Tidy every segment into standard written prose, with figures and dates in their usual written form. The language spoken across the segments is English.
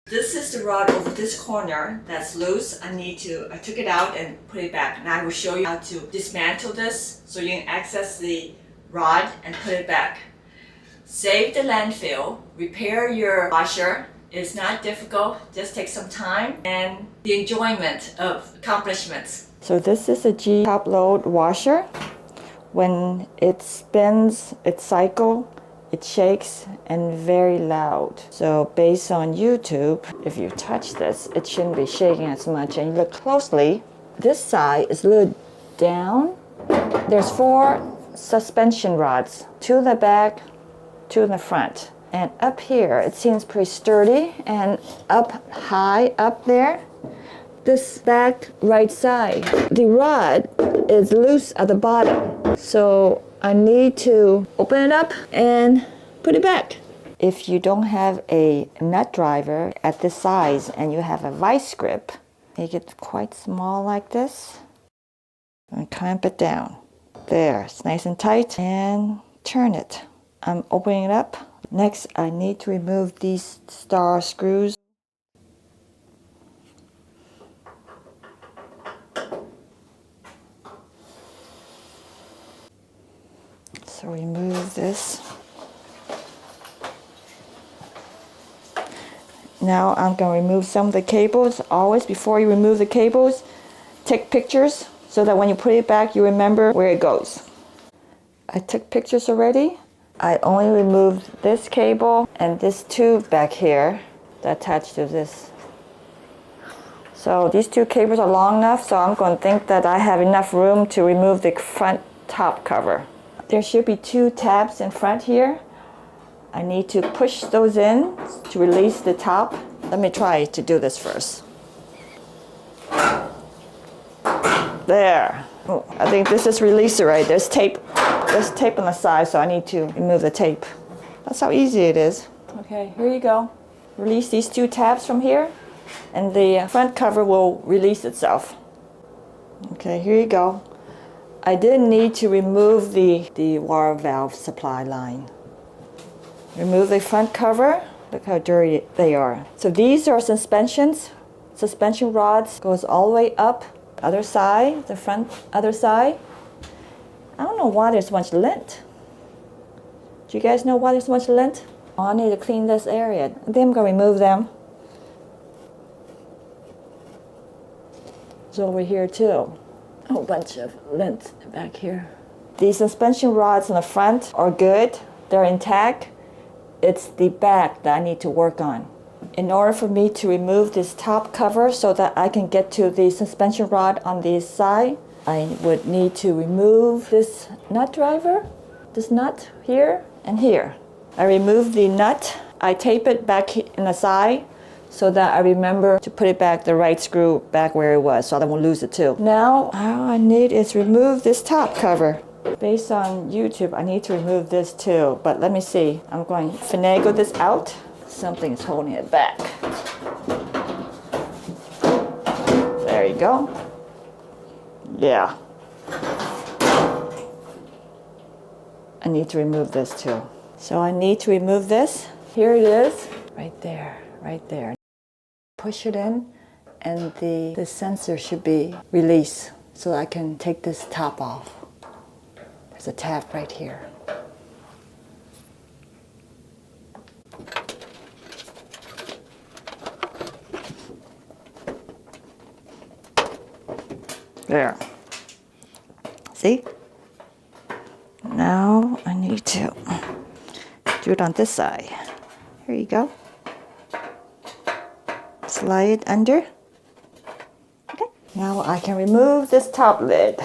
This is the rod over this corner that's loose. I took it out and put it back. And I will show you how to dismantle this so you can access the rod and put it back. Save the landfill, repair your washer. It's not difficult, just take some time and the enjoyment of accomplishments. So this is a G top load washer. When it spins, it cycles, it shakes and very loud. So based on YouTube, if you touch this, it shouldn't be shaking as much. And you look closely, this side is a little down. There's 4 suspension rods, 2 in the back, 2 in the front. And up here, it seems pretty sturdy, and up high up there, this back right side, the rod is loose at the bottom. So I need to open it up and put it back. If you don't have a nut driver at this size and you have a vice grip, make it quite small like this and clamp it down. There, it's nice and tight, and turn it. I'm opening it up. Next, I need to remove these star screws. So remove this. Now I'm going to remove some of the cables. Always, before you remove the cables, take pictures so that when you put it back, you remember where it goes. I took pictures already. I only removed this cable and this tube back here that attached to this. So these 2 cables are long enough, so I'm going to think that I have enough room to remove the front top cover. There should be 2 tabs in front here. I need to push those in to release the top. Let me try to do this first. There. Oh, I think this is releaser, right? There's tape on the side, so I need to remove the tape. That's how easy it is. Okay, here you go. Release these 2 tabs from here, and the front cover will release itself. Okay, here you go. I didn't need to remove the water valve supply line. Remove the front cover. Look how dirty they are. So these are suspensions. Suspension rods goes all the way up. Other side, the front, other side. I don't know why there's so much lint. Do you guys know why there's so much lint? Oh, I need to clean this area. I think I'm going to remove them. It's over here too. A whole bunch of lint back here. These suspension rods in the front are good. They're intact. It's the back that I need to work on. In order for me to remove this top cover so that I can get to the suspension rod on the side, I would need to remove this nut driver, this nut here and here. I remove the nut. I tape it back in the side so that I remember to put it back, the right screw back where it was, so I won't lose it too. Now, all I need is remove this top cover. Based on YouTube, I need to remove this too, but let me see. I'm going to finagle this out. Something is holding it back. There you go. Yeah. I need to remove this too. So I need to remove this. Here it is. Right there, right there. Push it in and the sensor should be released so I can take this top off. There's a tab right here. There. See? Now I need to do it on this side. Here you go. Slide it under. Okay. Now I can remove this top lid.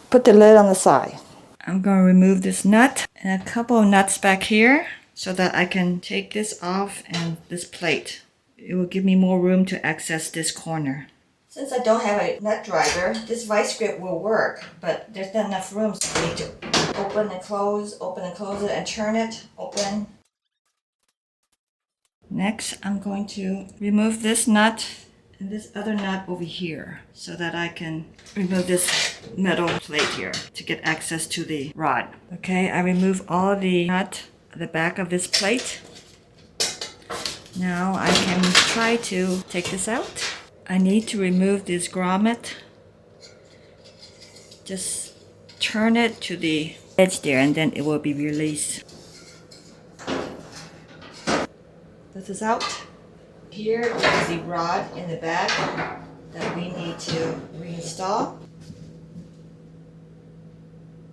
Put the lid on the side. I'm going to remove this nut and a couple of nuts back here so that I can take this off and this plate. It will give me more room to access this corner. Since I don't have a nut driver, this vice grip will work, but there's not enough room, so I need to open and close it, and turn it, open. Next, I'm going to remove this nut and this other nut over here so that I can remove this metal plate here to get access to the rod. Okay, I remove all the nut at the back of this plate. Now I can try to take this out. I need to remove this grommet. Just turn it to the edge there and then it will be released. This is out. Here is the rod in the back that we need to reinstall.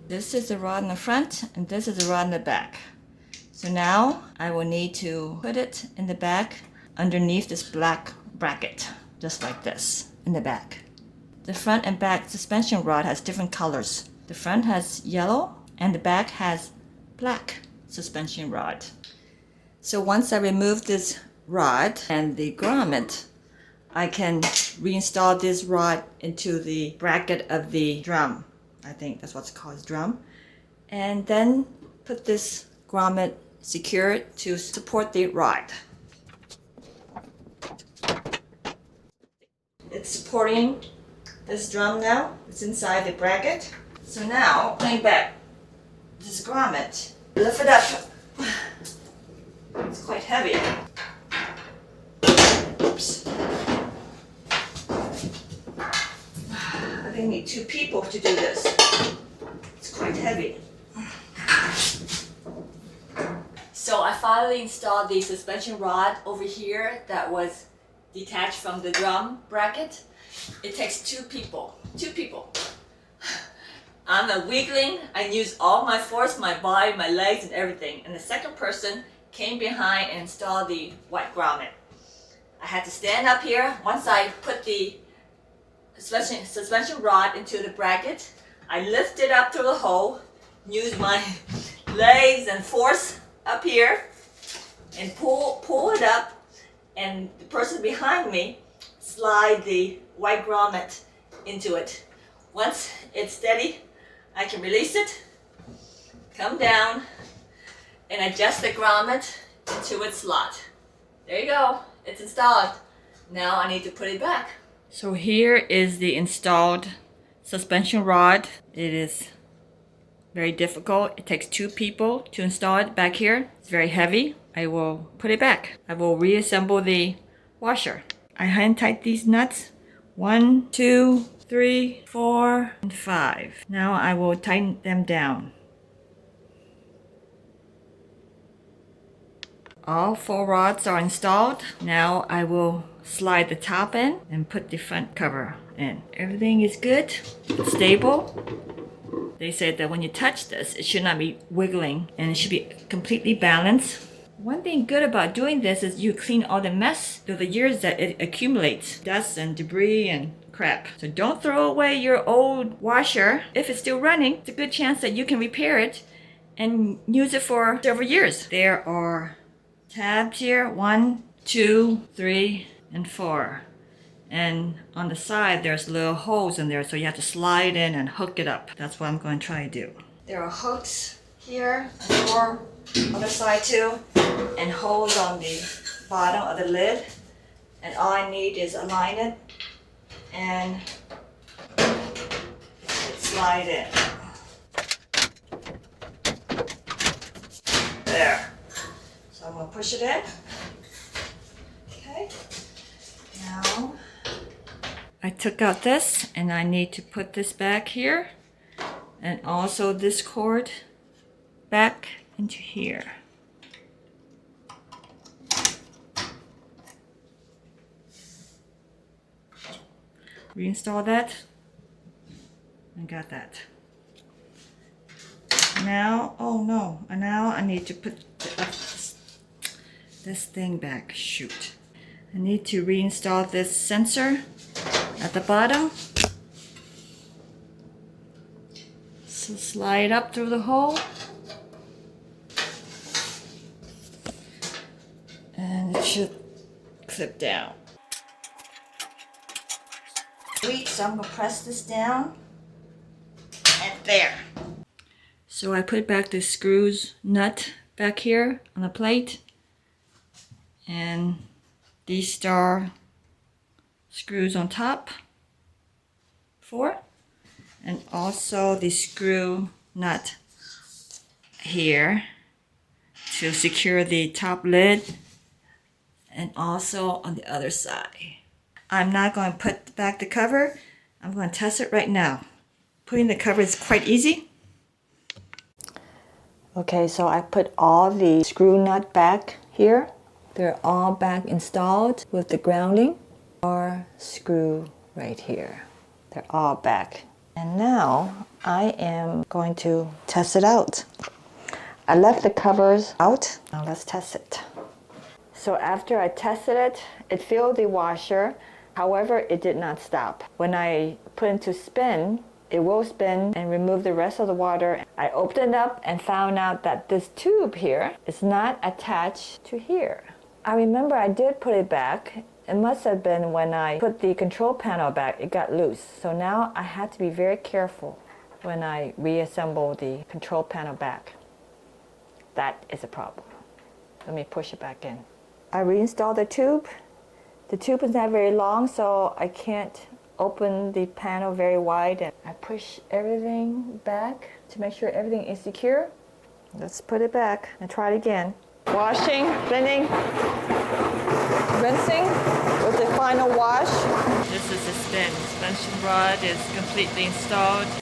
This is the rod in the front and this is the rod in the back. So now I will need to put it in the back underneath this black bracket, just like this, in the back. The front and back suspension rod has different colors. The front has yellow and the back has black suspension rod. So once I remove this rod and the grommet, I can reinstall this rod into the bracket of the drum. I think that's what's called, drum. And then put this grommet secure to support the rod. It's supporting this drum now. It's inside the bracket. So now, putting back this grommet, lift it up. It's quite heavy. Oops. I think I need 2 people to do this. It's quite heavy. So I finally installed the suspension rod over here that was detached from the drum bracket. It takes 2 people. 2 people. I'm a weakling. I use all my force, my body, my legs, and everything. And the second person came behind and installed the white grommet. I had to stand up here. Once I put the suspension rod into the bracket, I lift it up through the hole, use my legs and force up here, and pull it up, and the person behind me slide the white grommet into it. Once it's steady, I can release it, come down, and adjust the grommet into its slot. There you go, it's installed. Now I need to put it back. So here is the installed suspension rod. It is very difficult. It takes 2 people to install it back here. It's very heavy. I will put it back. I will reassemble the washer. I hand tight these nuts. 1, 2, 3, 4, and 5. Now I will tighten them down. All 4 rods are installed. Now I will slide the top in and put the front cover in. Everything is good, it's stable. They said that when you touch this, it should not be wiggling and it should be completely balanced. One thing good about doing this is you clean all the mess through the years that it accumulates, dust and debris and crap. So don't throw away your old washer. If it's still running, it's a good chance that you can repair it and use it for several years. There are tabs here, 1, 2, 3, and 4. And on the side, there's little holes in there, so you have to slide in and hook it up. That's what I'm going to try to do. There are hooks here, and 4 on the side too, and holes on the bottom of the lid. And all I need is align it and slide in. There. So I'm going to push it in. Okay. Now I took out this and I need to put this back here and also this cord back into here. Reinstall that and got that. Now, oh no, now I need to put this thing back. Shoot. I need to reinstall this sensor at the bottom. So slide up through the hole. And it should clip down. Sweet, so I'm going to press this down. And there. So I put back the screws nut back here on the plate. And these star screws on top, 4, and also the screw nut here to secure the top lid and also on the other side. I'm not going to put back the cover. I'm going to test it right now. Putting the cover is quite easy. Okay, so I put all the screw nut back here. They're all back installed with the grounding or screw right here. They're all back. And now I am going to test it out. I left the covers out. Now let's test it. So after I tested it, it filled the washer. However, it did not stop. When I put it into spin, it will spin and remove the rest of the water. I opened it up and found out that this tube here is not attached to here. I remember I did put it back. It must have been when I put the control panel back, it got loose. So now I had to be very careful when I reassemble the control panel back. That is a problem. Let me push it back in. I reinstalled the tube. The tube is not very long, so I can't open the panel very wide. And I push everything back to make sure everything is secure. Let's put it back and try it again. Washing, blending, rinsing with the final wash. This is the spin. Suspension rod is completely installed